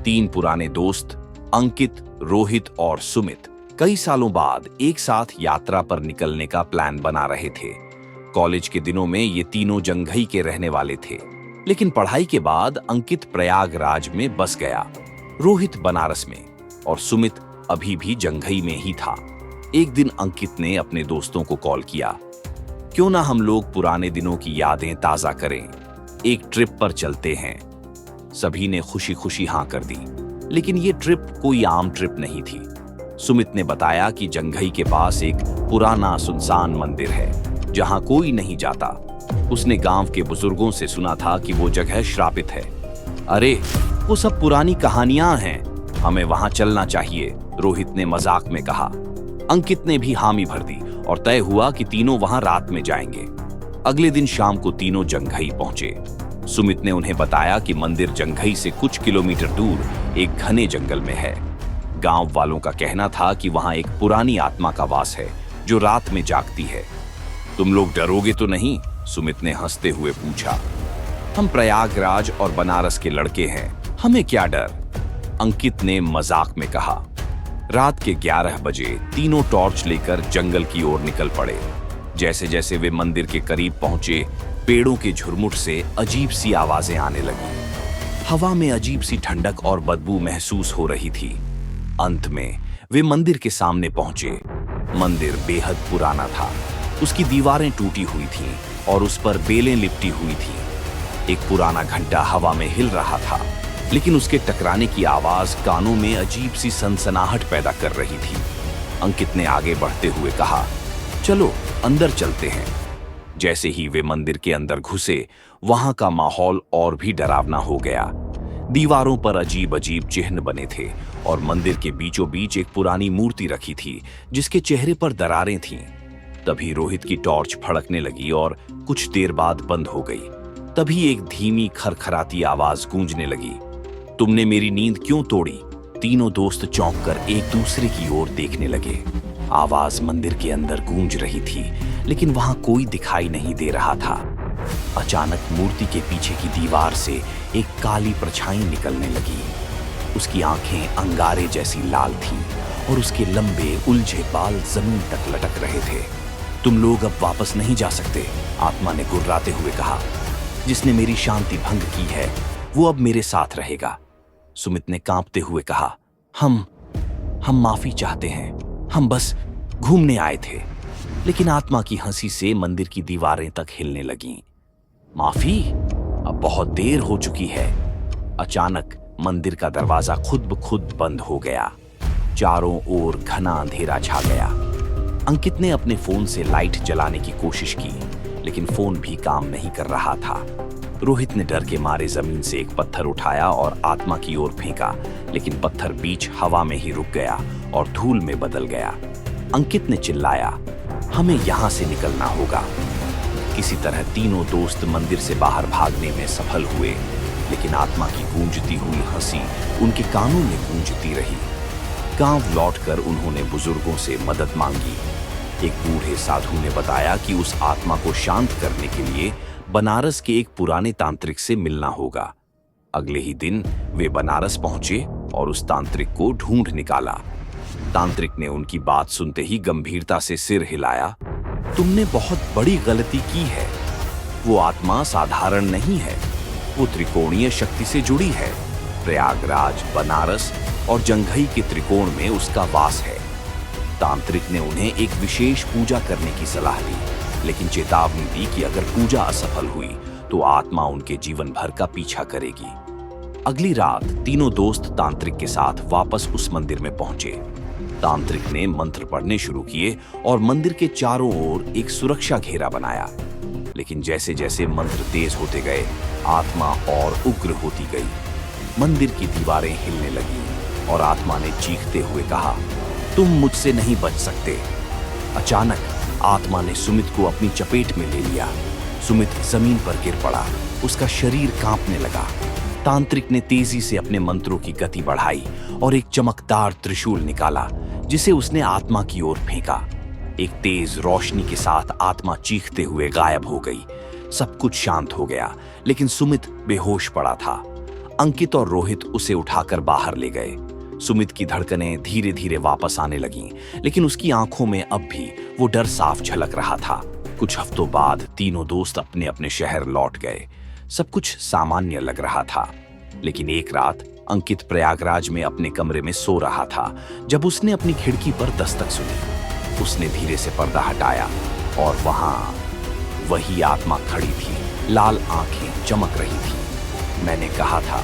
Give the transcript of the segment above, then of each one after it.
तीन पुराने दोस्त अंकित, रोहित और सुमित कई सालों बाद एक साथ यात्रा पर निकलने का प्लान बना रहे थे। कॉलेज के दिनों में ये तीनों जंघई के रहने वाले थे, लेकिन पढ़ाई के बाद अंकित प्रयागराज में बस गया, रोहित बनारस में और सुमित अभी भी जंघई में ही था। एक दिन अंकित ने अपने दोस्तों को कॉल किया, क्यों ना हम लोग पुराने दिनों की यादें ताजा करें, एक ट्रिप पर चलते हैं। सभी ने खुशी खुशी हाँ कर दी, लेकिन ये ट्रिप कोई आम ट्रिप नहीं थी। सुमित ने बताया कि जंघई के पास एक पुराना सुनसान मंदिर है जहां कोई नहीं जाता। उसने गांव के बुजुर्गों से सुना था कि वो जगह श्रापित है। अरे, वो सब पुरानी कहानियां हैं, हमें वहां चलना चाहिए, रोहित ने मजाक में कहा। अंकित ने भी हामी भर दी और तय हुआ कि तीनों वहां रात में जाएंगे। अगले दिन शाम को तीनों जंघई पहुंचे। सुमित ने उन्हें बताया कि मंदिर जंघई से कुछ किलोमीटर दूर एक घने जंगल में है। गांव वालों का कहना था कि वहां एक पुरानी आत्मा का वास है जो रात में जागती है। तुम लोग डरोगे तो नहीं? सुमित ने हंसते हुए पूछा। हम प्रयागराज और बनारस के लड़के हैं, हमें क्या डर, अंकित ने मजाक में कहा। रात के 11 बजे तीनों टॉर्च लेकर जंगल की ओर निकल पड़े। जैसे जैसे वे मंदिर के करीब पहुंचे, पेड़ों के झुरमुट से अजीब सी आवाजें आने लगी। हवा में अजीब सी ठंडक और बदबू महसूस हो रही थी। अंत में वे मंदिर के सामने पहुंचे। मंदिर बेहद पुराना था, उसकी दीवारें टूटी हुई थीं और उस पर बेलें लिपटी हुई थीं। एक पुराना घंटा हवा में हिल रहा था, लेकिन उसके टकराने की आवाज कानों में अजीब सी सनसनाहट पैदा कर रही थी। अंकित ने आगे बढ़ते हुए कहा, चलो अंदर चलते हैं। जैसे ही वे मंदिर के अंदर घुसे, वहां का माहौल और भी डरावना हो गया। दीवारों पर अजीब अजीब चिन्ह बने थे और मंदिर के बीचों बीच एक पुरानी मूर्ति रखी थी जिसके चेहरे पर दरारें थीं। तभी रोहित की टॉर्च फड़कने लगी और कुछ देर बाद बंद हो गई। तभी एक धीमी खरखराती आवाज गूंजने लगी, तुमने मेरी नींद क्यों तोड़ी? तीनों दोस्त चौंक कर एक दूसरे की ओर देखने लगे। आवाज मंदिर के अंदर गूंज रही थी, लेकिन वहां कोई दिखाई नहीं दे रहा था। अचानक मूर्ति के पीछे की दीवार से एक काली परछाई निकलने लगी। उसकी आंखें अंगारे जैसी लाल थीं और उसके लंबे उलझे बाल जमीन तक लटक रहे थे। तुम लोग अब वापस नहीं जा सकते, आत्मा ने गुर्राते हुए कहा। जिसने मेरी शांति भंग की है वो अब मेरे साथ रहेगा। सुमित ने कांपते हुए कहा, हम माफी चाहते हैं, हम बस घूमने आए थे। लेकिन आत्मा की हंसी से मंदिर की दीवारें तक हिलने लगीं। माफी? अब बहुत देर हो चुकी है। अचानक मंदिर का दरवाजा खुद ब खुद बंद हो गया। चारों ओर घना अंधेरा छा गया। अंकित ने अपने फोन से लाइट जलाने की कोशिश की, लेकिन फोन भी काम नहीं कर रहा था। रोहित ने डर के मारे जमीन से एक पत्थर उठाया और आत्मा की ओर फेंका, लेकिन पत्थर बीच हवा में ही रुक गया और धूल में बदल गया। अंकित ने चिल्लाया, हमें यहां से निकलना होगा। किसी तरह तीनों दोस्त मंदिर से बाहर भागने में सफल हुए, लेकिन आत्मा की गूंजती हुई हंसी उनके कानों में गूंजती रही। गांव लौटकर उन्होंने बुजुर्गों से मदद मांगी। एक बूढ़े साधु ने बताया कि उस आत्मा को शांत करने के लिए बनारस के एक पुराने तांत्रिक से मिलना होगा। अगले ही दिन वे बनारस पहुंचे और उस तांत्रिक को ढूंढ निकाला। तांत्रिक ने उनकी बात सुनते ही गंभीरता से सिर हिलाया। तुमने बहुत बड़ी गलती की है। वो आत्मा साधारण नहीं है, वो त्रिकोणीय शक्ति से जुड़ी है। प्रयागराज, बनारस और जंघई के त्रिकोण में उसका वास है। तांत्रिक ने उन्हें एक विशेष पूजा करने की सलाह दी, लेकिन चेतावनी दी कि अगर पूजा असफल हुई तो आत्मा उनके जीवन भर का पीछा करेगी। अगली रात तीनों दोस्त तांत्रिक के साथ वापस उस मंदिर में पहुंचे। तांत्रिक ने मंत्र पढ़ने शुरू किए और मंदिर के चारों ओर एक सुरक्षा घेरा बनाया। लेकिन जैसे जैसे मंत्र तेज होते गए, आत्मा और उग्र होती गई। मंदिर की दीवारें हिलने लगीं और आत्मा ने चीखते हुए कहा, तुम मुझसे नहीं बच सकते। अचानक आत्मा ने सुमित को अपनी चपेट में ले लिया। सुमित जमीन पर गिर पड़ा, उसका शरीर कांपने लगा। तांत्रिक ने तेजी से अपने मंत्रों की गति बढ़ाई और एक चमकदार त्रिशूल निकाला, जिसे उसने आत्मा की ओर फेंका। एक तेज रोशनी के साथ आत्मा चीखते हुए गायब हो गई। सब कुछ शांत हो गया, लेकिन सुमित बेहोश पड़ा था। अंकित और रोहित उसे उठाकर बाहर ले गए। सुमित की धड़कनें धीरे धीरे वापस आने लगीं, लेकिन उसकी आंखों में अब भी वो डर साफ झलक रहा था। कुछ हफ्तों बाद तीनों दोस्त अपने अपने शहर लौट गए। सब कुछ सामान्य लग रहा था, लेकिन एक रात अंकित प्रयागराज में अपने कमरे में सो रहा था जब उसने अपनी खिड़की पर दस्तक सुनी। उसने धीरे से पर्दा हटाया और वहां वही आत्मा खड़ी थी, लाल आंखें चमक रही थी। मैंने कहा था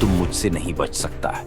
तुम मुझसे नहीं बच सकता है,